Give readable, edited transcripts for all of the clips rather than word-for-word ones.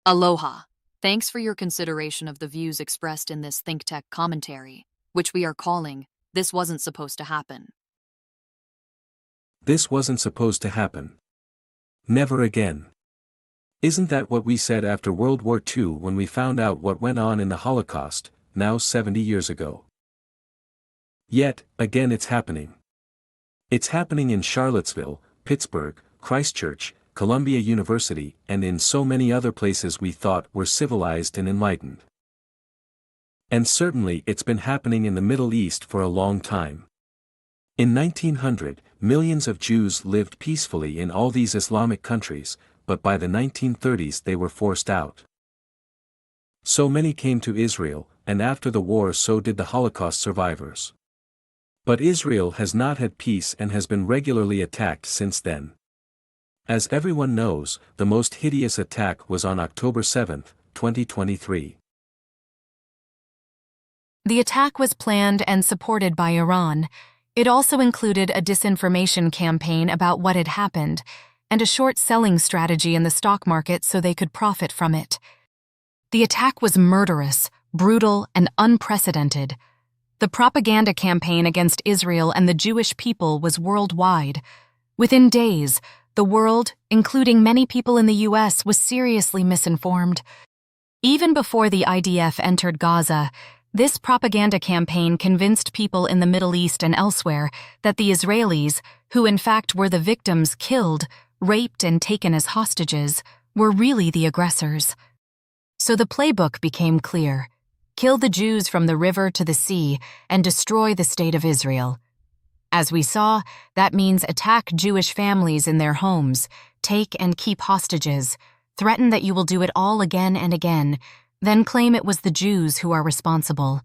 Aloha. Thanks for your consideration of the views expressed in this ThinkTech commentary, which we are calling, This Wasn't Supposed to Happen. This wasn't supposed to happen. Never again. Isn't that what we said after World War II when we found out what went on in the Holocaust, now 70 years ago? Yet, again it's happening. It's happening in Charlottesville, Pittsburgh, Christchurch, Columbia University, and in so many other places we thought were civilized and enlightened. And certainly it's been happening in the Middle East for a long time. In 1900, millions of Jews lived peacefully in all these Islamic countries, but by the 1930s they were forced out. So many came to Israel, and after the war so did the Holocaust survivors. But Israel has not had peace and has been regularly attacked since then. As everyone knows, the most hideous attack was on October 7, 2023. The attack was planned and supported by Iran. It also included a disinformation campaign about what had happened, and a short selling strategy in the stock market so they could profit from it. The attack was murderous, brutal, and unprecedented. The propaganda campaign against Israel and the Jewish people was worldwide. Within days, the world, including many people in the U.S., was seriously misinformed. Even before the IDF entered Gaza, this propaganda campaign convinced people in the Middle East and elsewhere that the Israelis, who in fact were the victims killed, raped, and taken as hostages, were really the aggressors. So the playbook became clear: kill the Jews from the river to the sea and destroy the state of Israel. As we saw, that means attack Jewish families in their homes, take and keep hostages, threaten that you will do it all again and again, then claim it was the Jews who are responsible.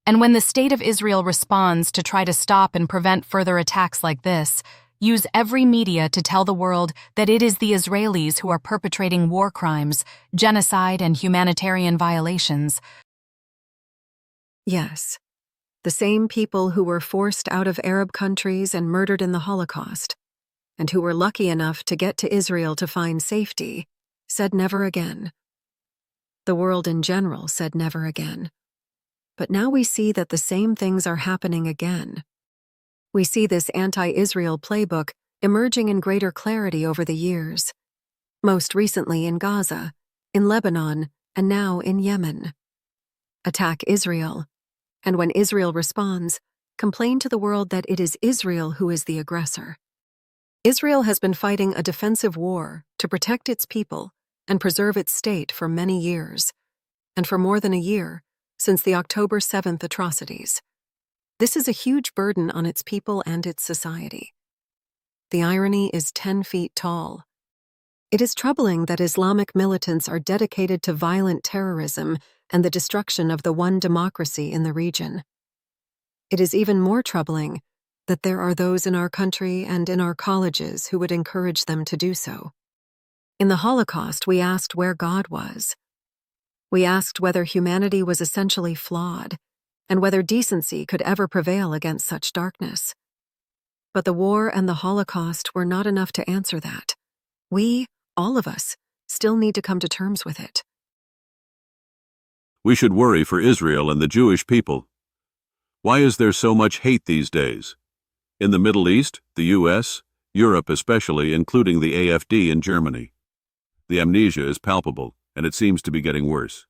And when the state of Israel responds to try to stop and prevent further attacks like this, use every media to tell the world that it is the Israelis who are perpetrating war crimes, genocide, and humanitarian violations. Yes, the same people who were forced out of Arab countries and murdered in the Holocaust, and who were lucky enough to get to Israel to find safety, said never again. The world in general said never again. But now we see that the same things are happening again. We see this anti-Israel playbook emerging in greater clarity over the years, most recently in Gaza, in Lebanon, and now in Yemen. Attack Israel, and when Israel responds, complain to the world that it is Israel who is the aggressor. Israel has been fighting a defensive war to protect its people and preserve its state for many years, and for more than a year, since the October 7th atrocities. This is a huge burden on its people and its society. The irony is 10 feet tall. It is troubling that Islamic militants are dedicated to violent terrorism and the destruction of the one democracy in the region. It is even more troubling that there are those in our country and in our colleges who would encourage them to do so. In the Holocaust, we asked where God was. We asked whether humanity was essentially flawed, and whether decency could ever prevail against such darkness. But the war and the Holocaust were not enough to answer that. We, all of us, still need to come to terms with it. We should worry for Israel and the Jewish people. Why is there so much hate these days? In the Middle East, the U.S., Europe especially, including the AfD in Germany. The amnesia is palpable, and it seems to be getting worse.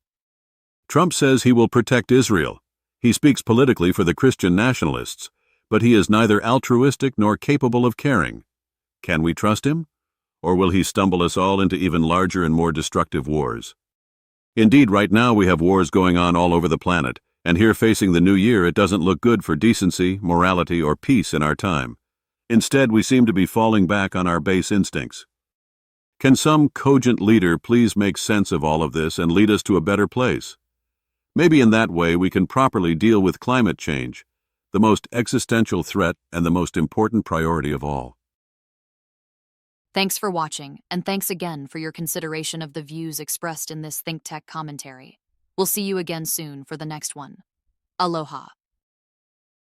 Trump says he will protect Israel. He speaks politically for the Christian nationalists, but he is neither altruistic nor capable of caring. Can we trust him? Or will he stumble us all into even larger and more destructive wars? Indeed, right now we have wars going on all over the planet, and here facing the new year it doesn't look good for decency, morality, or peace in our time. Instead, we seem to be falling back on our base instincts. Can some cogent leader please make sense of all of this and lead us to a better place? Maybe in that way we can properly deal with climate change, the most existential threat and the most important priority of all. Thanks for watching, and thanks again for your consideration of the views expressed in this ThinkTech commentary. We'll see you again soon for the next one. Aloha.